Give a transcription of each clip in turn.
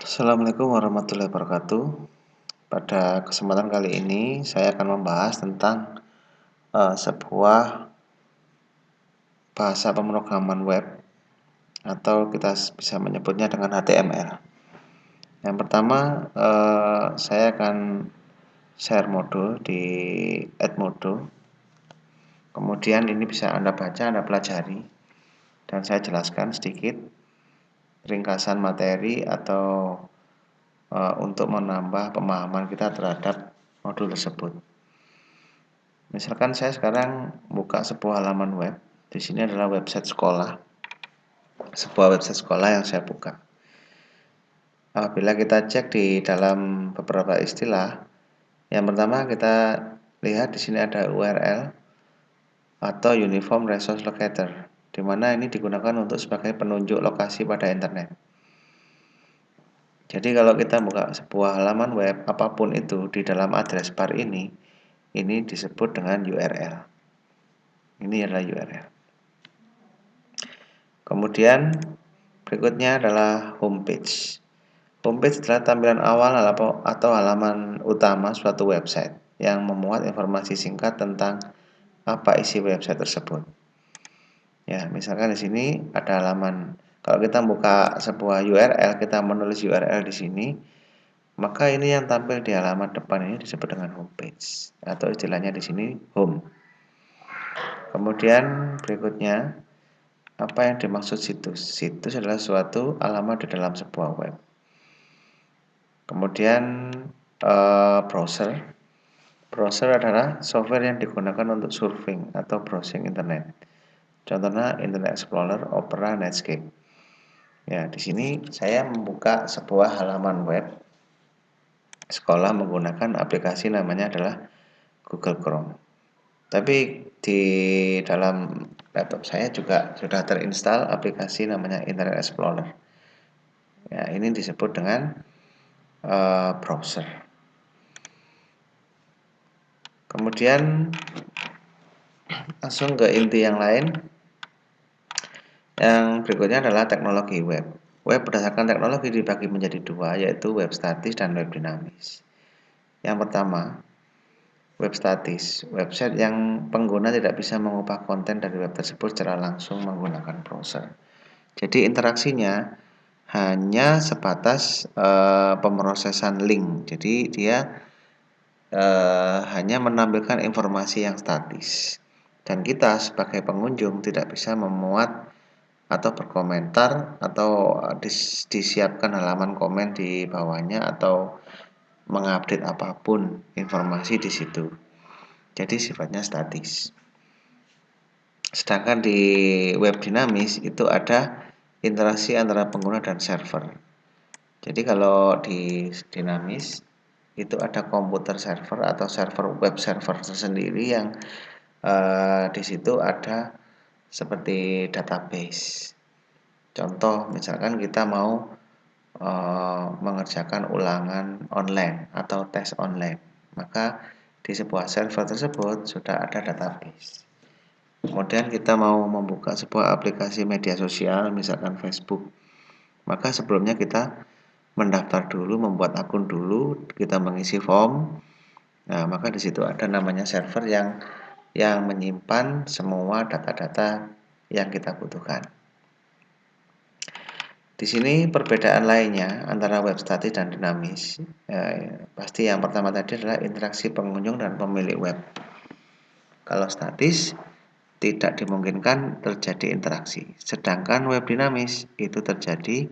Assalamualaikum warahmatullahi wabarakatuh. Pada kesempatan kali ini saya akan membahas tentang sebuah bahasa pemrograman web atau kita bisa menyebutnya dengan HTML. Yang pertama saya akan share modul di Edmodo. Kemudian ini bisa Anda baca, Anda pelajari, dan saya jelaskan sedikit ringkasan materi atau untuk menambah pemahaman kita terhadap modul tersebut. Misalkan saya sekarang buka sebuah halaman web. Di sini adalah website sekolah. Sebuah website sekolah yang saya buka. Apabila kita cek di dalam beberapa istilah, yang pertama kita lihat di sini ada URL atau Uniform Resource Locator, di mana ini digunakan untuk sebagai penunjuk lokasi pada internet. Jadi kalau kita buka sebuah halaman web apapun itu di dalam address bar ini disebut dengan URL. Ini adalah URL. Kemudian berikutnya adalah homepage. Homepage adalah tampilan awal atau halaman utama suatu website yang memuat informasi singkat tentang apa isi website tersebut. Ya, misalkan di sini ada halaman. Kalau kita buka sebuah URL, kita menulis URL di sini, maka ini yang tampil di halaman depan ini disebut dengan homepage atau istilahnya di sini home. Kemudian berikutnya, apa yang dimaksud situs? Situs adalah suatu alamat di dalam sebuah web. Kemudian browser. Browser adalah software yang digunakan untuk surfing atau browsing internet. Contohnya Internet Explorer, Opera, Netscape. Ya, di sini saya membuka sebuah halaman web sekolah menggunakan aplikasi namanya adalah Google Chrome. Tapi di dalam laptop saya juga sudah terinstall aplikasi namanya Internet Explorer. Ya, ini disebut dengan browser. Kemudian langsung ke inti yang lain. Yang berikutnya adalah teknologi web. Web berdasarkan teknologi dibagi menjadi dua, yaitu web statis dan web dinamis. Yang pertama, web statis, website yang pengguna tidak bisa mengubah konten dari web tersebut secara langsung menggunakan browser. Jadi interaksinya hanya sebatas pemrosesan link. Jadi dia hanya menampilkan informasi yang statis. Dan kita sebagai pengunjung tidak bisa memuat atau berkomentar atau disiapkan halaman komen di bawahnya atau mengupdate apapun informasi di situ. Jadi sifatnya statis. Sedangkan di web dinamis itu ada interaksi antara pengguna dan server. Jadi kalau di dinamis itu ada komputer server atau server web server tersendiri yang di situ ada seperti database. Contoh, misalkan kita mau mengerjakan ulangan online atau tes online, maka di sebuah server tersebut sudah ada database. Kemudian kita mau membuka sebuah aplikasi media sosial, misalkan Facebook, maka sebelumnya kita mendaftar dulu, membuat akun dulu, kita mengisi form. Nah, maka di situ ada namanya server yang menyimpan semua data-data yang kita butuhkan. Di sini perbedaan lainnya antara web statis dan dinamis. Pasti yang pertama tadi adalah interaksi pengunjung dan pemilik web. Kalau statis tidak dimungkinkan terjadi interaksi. Sedangkan web dinamis itu terjadi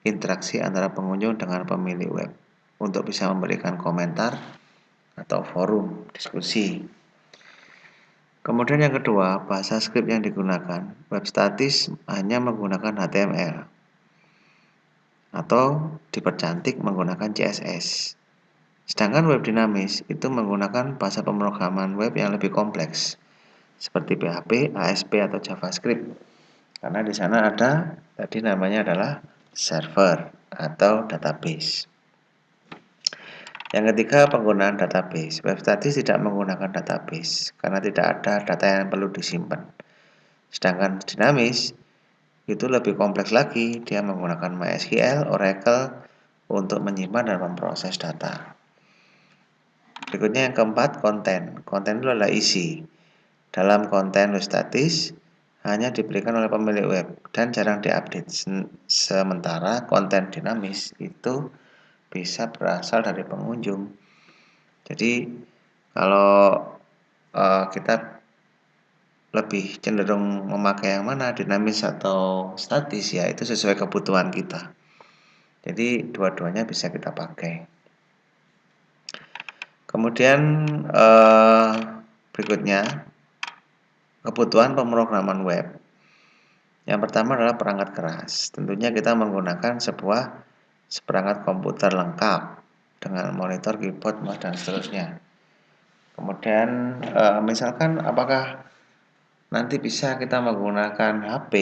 interaksi antara pengunjung dengan pemilik web untuk bisa memberikan komentar atau forum diskusi. Kemudian yang kedua, bahasa script yang digunakan. Web statis hanya menggunakan HTML atau dipercantik menggunakan CSS. Sedangkan web dinamis itu menggunakan bahasa pemrograman web yang lebih kompleks seperti PHP, ASP atau JavaScript. Karena di sana ada tadi namanya adalah server atau database. Yang ketiga, penggunaan database. Web statis tidak menggunakan database karena tidak ada data yang perlu disimpan. Sedangkan dinamis itu lebih kompleks lagi, dia menggunakan MySQL, Oracle, untuk menyimpan dan memproses data. Berikutnya yang keempat, konten. Konten itu adalah isi. Dalam konten web statis hanya diberikan oleh pemilik web dan jarang diupdate. Sementara konten dinamis itu bisa berasal dari pengunjung. Jadi kalau kita lebih cenderung memakai yang mana, dinamis atau statis, ya itu sesuai kebutuhan kita. Jadi dua-duanya bisa kita pakai. Kemudian berikutnya, kebutuhan pemrograman web. Yang pertama adalah perangkat keras. Tentunya kita menggunakan seperangkat komputer lengkap dengan monitor, keyboard, mouse, dan seterusnya. Kemudian misalkan apakah nanti bisa kita menggunakan HP.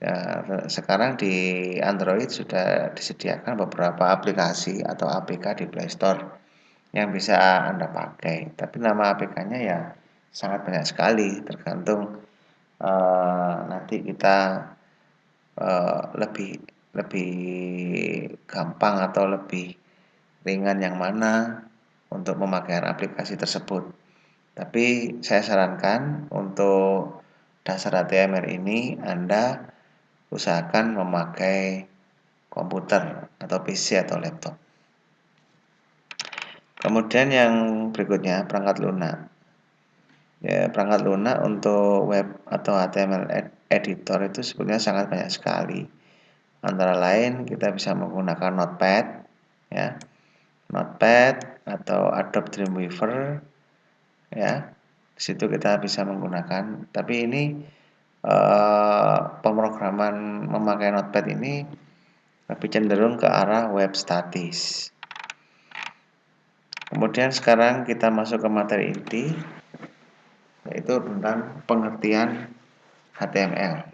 Ya, sekarang di Android sudah disediakan beberapa aplikasi atau APK di Play Store yang bisa Anda pakai. Tapi nama APK-nya ya sangat banyak sekali, tergantung nanti kita lebih gampang atau lebih ringan yang mana untuk memakai aplikasi tersebut. Tapi saya sarankan untuk dasar HTML ini Anda usahakan memakai komputer atau PC atau laptop. Kemudian yang berikutnya, perangkat lunak. Ya, perangkat lunak untuk web atau HTML editor itu sebenarnya sangat banyak sekali. Antara lain kita bisa menggunakan Notepad, ya, Notepad atau Adobe Dreamweaver, ya. Di situ kita bisa menggunakan. Tapi ini pemrograman memakai Notepad ini lebih cenderung ke arah web statis. Kemudian sekarang kita masuk ke materi inti, yaitu tentang pengertian HTML.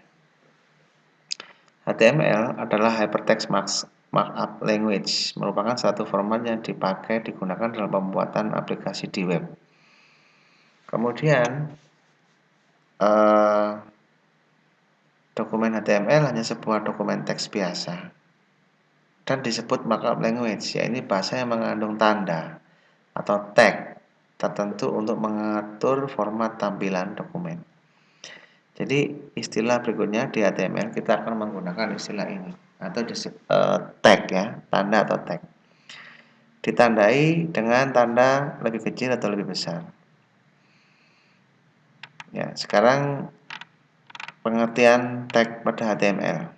HTML adalah Hypertext Markup Language, merupakan satu format yang digunakan dalam pembuatan aplikasi di web. Kemudian dokumen HTML hanya sebuah dokumen teks biasa dan disebut markup language, yaitu bahasa yang mengandung tanda atau tag tertentu untuk mengatur format tampilan dokumen. Jadi istilah berikutnya di HTML kita akan menggunakan istilah ini atau tag, ya, tanda atau tag. Ditandai dengan tanda lebih kecil atau lebih besar. Ya, sekarang pengertian tag pada HTML.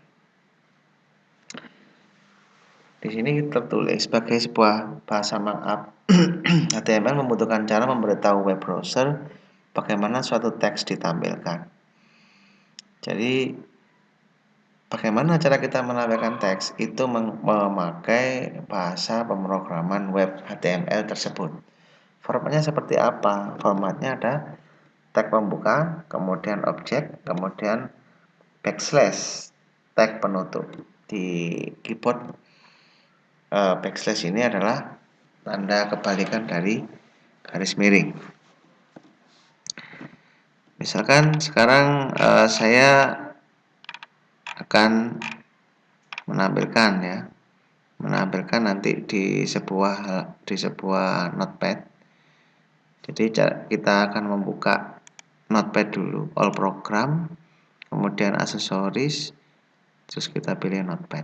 Di sini tertulis sebagai sebuah bahasa markup. HTML membutuhkan cara memberitahu web browser bagaimana suatu teks ditampilkan. Jadi bagaimana cara kita menampilkan teks itu memakai bahasa pemrograman web HTML tersebut. Formatnya seperti apa? Formatnya ada tag pembuka, kemudian objek, kemudian backslash, tag penutup. Di keyboard backslash ini adalah tanda kebalikan dari garis miring. Misalkan sekarang saya akan menampilkan nanti di sebuah notepad. Jadi kita akan membuka notepad dulu, all program, kemudian aksesoris, terus kita pilih notepad.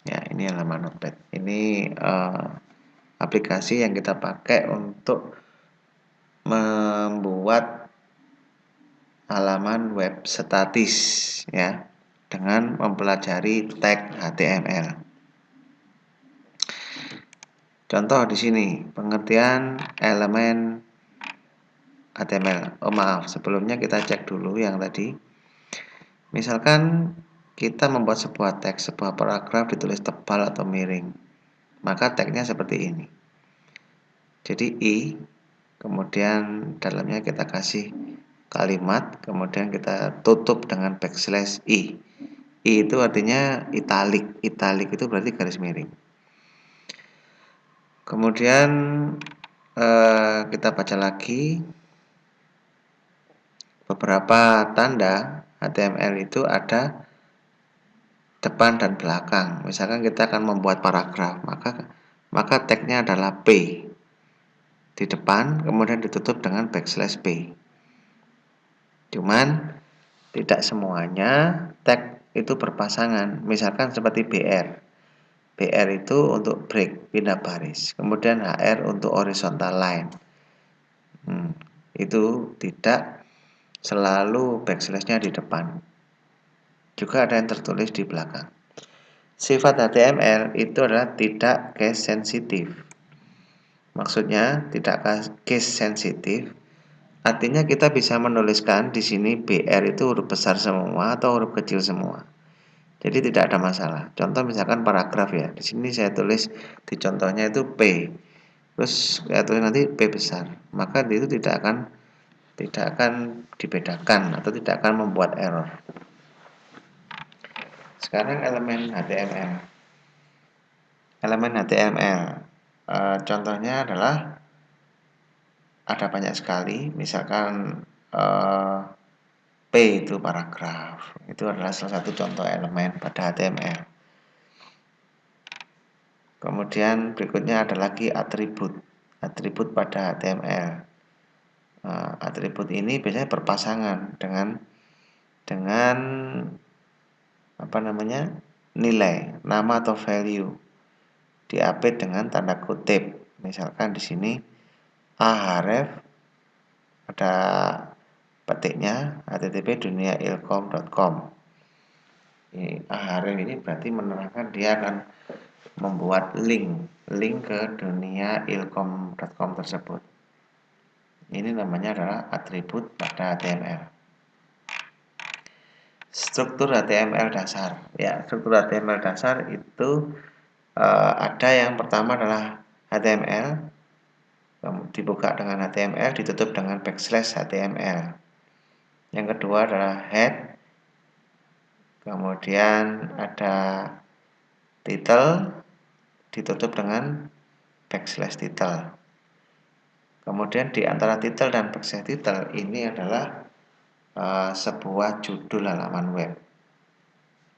Ya, ini halaman notepad. Ini aplikasi yang kita pakai untuk membuat halaman web statis, ya, dengan mempelajari tag HTML. Contoh di sini pengertian elemen HTML. Oh maaf, sebelumnya kita cek dulu yang tadi. Misalkan kita membuat sebuah teks, sebuah paragraf ditulis tebal atau miring, maka tagnya seperti ini. Jadi I, kemudian dalamnya kita kasih kalimat, kemudian kita tutup dengan backslash I. I itu artinya italic. Italic itu berarti garis miring. Kemudian kita baca lagi beberapa tanda HTML itu ada depan dan belakang. Misalkan kita akan membuat paragraf, maka tagnya adalah P di depan, kemudian ditutup dengan backslash P. Cuman tidak semuanya tag itu berpasangan. Misalkan seperti BR. BR itu untuk break, pindah baris. Kemudian HR untuk horizontal line. Itu tidak selalu backslashnya di depan. Juga ada yang tertulis di belakang. Sifat HTML itu adalah tidak case sensitif. Maksudnya tidak case sensitif. Artinya kita bisa menuliskan di sini BR itu huruf besar semua atau huruf kecil semua. Jadi tidak ada masalah. Contoh misalkan paragraf ya. Di sini saya tulis di contohnya itu P. Terus saya tulis nanti P besar. Maka itu tidak akan dibedakan atau tidak akan membuat error. Sekarang elemen HTML. Elemen HTML. Contohnya adalah ada banyak sekali. Misalkan P itu paragraf. Itu adalah salah satu contoh elemen pada HTML. Kemudian berikutnya ada lagi atribut. Atribut pada HTML. Atribut ini biasanya berpasangan dengan nilai, nama atau value. Diapit dengan tanda kutip. Misalkan di sini ahref ada petiknya http://duniailkom.com. Ahref ini berarti menerangkan dia akan membuat link ke duniailkom.com tersebut. Ini namanya adalah atribut pada HTML. Struktur HTML dasar. Ya, struktur HTML dasar itu ada yang pertama adalah HTML, dibuka dengan HTML, ditutup dengan backslash HTML. Yang kedua adalah head, kemudian ada title, ditutup dengan backslash title. Kemudian di antara title dan backslash title ini adalah sebuah judul halaman web.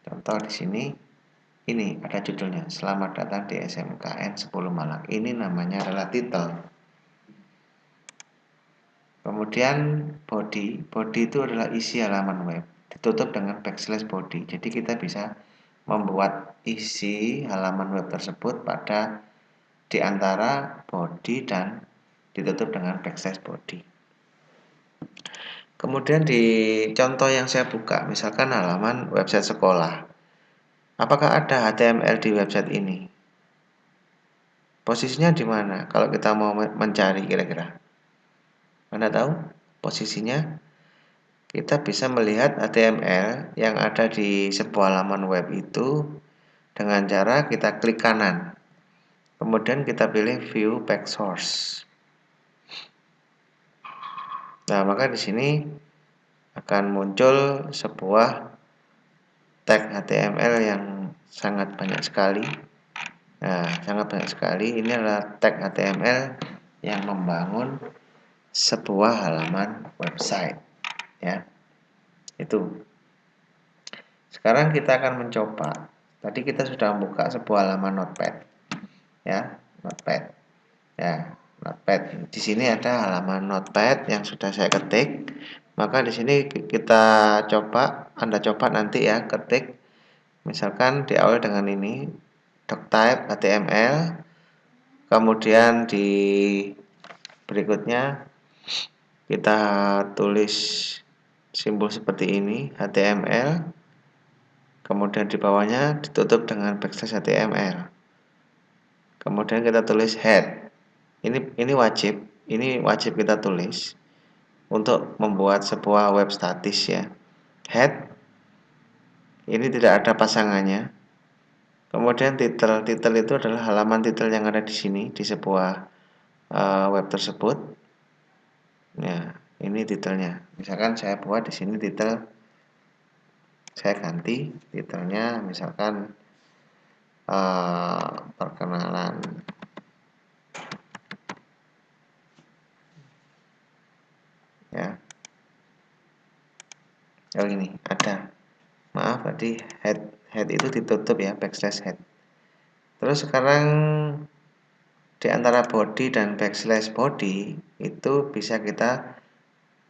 Contoh di sini, ini ada judulnya, selamat datang di SMKN 10 Malang. Ini namanya adalah title. Kemudian body itu adalah isi halaman web, ditutup dengan backslash body. Jadi kita bisa membuat isi halaman web tersebut pada di antara body dan ditutup dengan backslash body. Kemudian di contoh yang saya buka, misalkan halaman website sekolah. Apakah ada HTML di website ini? Posisinya di mana? Kalau kita mau mencari kira-kira. Anda tahu posisinya? Kita bisa melihat HTML yang ada di sebuah halaman web itu dengan cara kita klik kanan. Kemudian kita pilih View Back Source. Nah, maka di sini akan muncul sebuah tag HTML yang sangat banyak sekali. Nah, sangat banyak sekali. Ini adalah tag HTML yang membangun sebuah halaman website. Ya, itu. Sekarang kita akan mencoba. Tadi kita sudah membuka sebuah halaman Notepad. Ya, Notepad. Ya, Notepad. Di sini ada halaman Notepad yang sudah saya ketik. Maka di sini kita coba, Anda coba nanti ya ketik. Misalkan diawali dengan ini, doctype HTML. Kemudian di berikutnya kita tulis simbol seperti ini, HTML. Kemudian di bawahnya ditutup dengan backslash HTML. Kemudian kita tulis head. Ini wajib kita tulis untuk membuat sebuah web statis ya. Head ini tidak ada pasangannya. Kemudian title itu adalah halaman title yang ada di sini di sebuah web tersebut. Ya, ini titelnya. Misalkan saya buat di sini titel, saya ganti titelnya misalkan perkenalan. Ya. Oh ini ada. Maaf tadi head head itu ditutup ya, backslash head. Terus sekarang di antara body dan backslash body itu bisa kita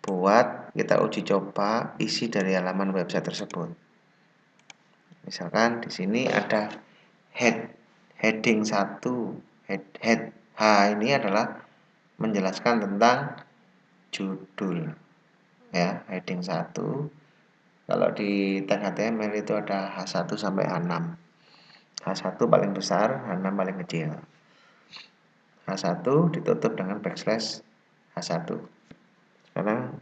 buat, kita uji coba isi dari halaman website tersebut. Misalkan di sini ada heading 1, head H ini adalah menjelaskan tentang judul ya, heading 1. Kalau di tag HTML itu ada H1 sampai H6. H1 paling besar, H6 paling kecil. H1 ditutup dengan backslash H1. Sekarang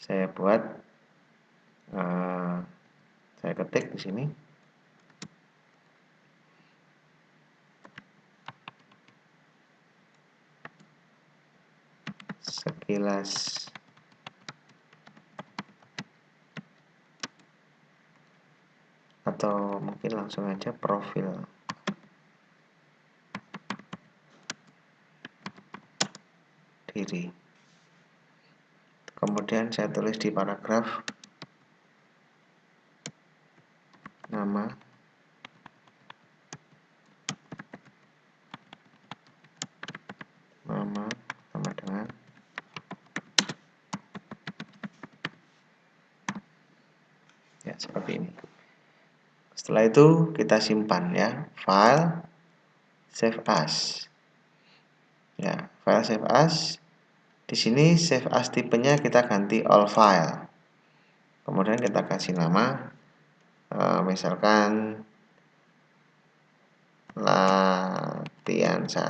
saya buat, saya ketik di sini. Sekilas atau mungkin langsung aja profil diri. Kemudian saya tulis di paragraf nama sama dengan ya seperti ini. Setelah itu kita simpan ya, file save as. Ya, file save as. Di sini save as tipenya kita ganti all file. Kemudian kita kasih nama, misalkan latihan 1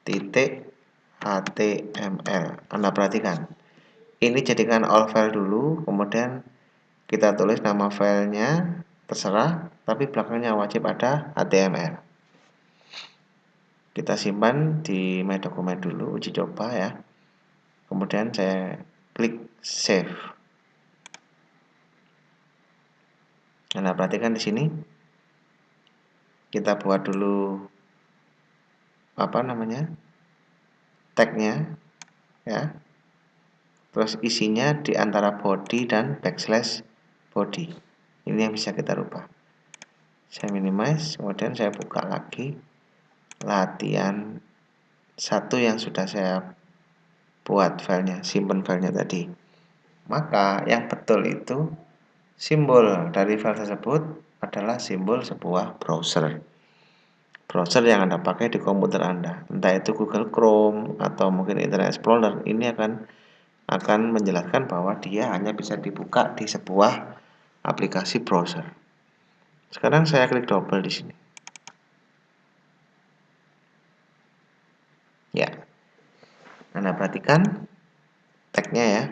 titik HTML. Anda perhatikan, ini jadikan all file dulu, kemudian kita tulis nama filenya terserah, tapi belakangnya wajib ada HTML. Kita simpan di My Document dulu, uji coba ya. Kemudian saya klik save. Anda perhatikan di sini, kita buat dulu tagnya ya. Terus isinya di antara body dan backslash body. Ini yang bisa kita rubah. Saya minimize, kemudian saya buka lagi latihan 1 yang sudah saya buat filenya, simpan filenya tadi. Maka yang betul itu simbol dari file tersebut adalah simbol sebuah browser. Browser yang Anda pakai di komputer Anda, entah itu Google Chrome atau mungkin Internet Explorer, ini akan menjelaskan bahwa dia hanya bisa dibuka di sebuah aplikasi browser. Sekarang saya klik double di sini. Ya, Anda perhatikan tagnya ya.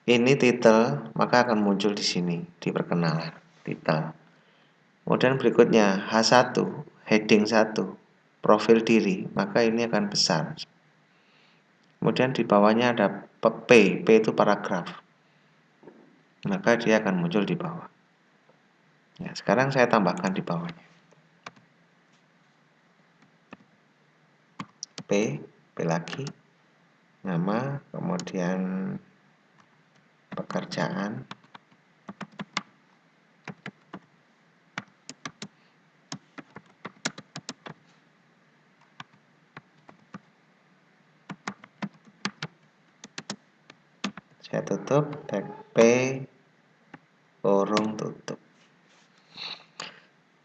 Ini title, maka akan muncul di sini di perkenalan title. Kemudian berikutnya H1, heading 1, profil diri, maka ini akan besar. Kemudian di bawahnya ada P itu paragraf. Maka dia akan muncul di bawah. Ya, sekarang saya tambahkan di bawahnya. P lagi, nama, kemudian pekerjaan, saya tutup, tag P, kurung tutup.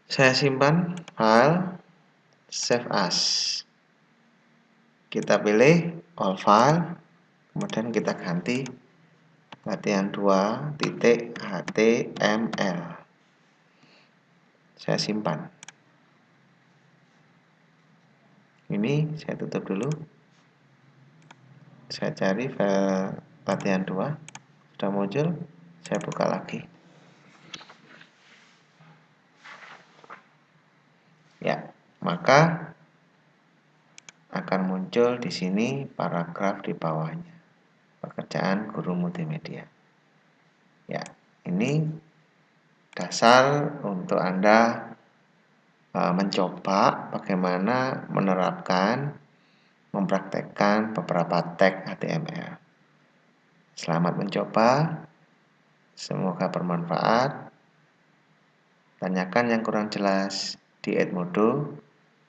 Saya simpan file, save as. Kita pilih all file, kemudian kita ganti latihan 2 titik HTML. Saya simpan. Ini saya tutup dulu. Saya cari file latihan 2, sudah muncul, saya buka lagi. Ya, maka akan muncul di sini paragraf di bawahnya. Pekerjaan guru multimedia. Ya, ini dasar untuk Anda mencoba bagaimana menerapkan mempraktekkan beberapa tag HTML. Selamat mencoba, semoga bermanfaat. Tanyakan yang kurang jelas di Edmodo.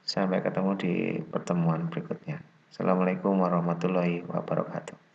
Sampai ketemu di pertemuan berikutnya. Assalamualaikum warahmatullahi wabarakatuh.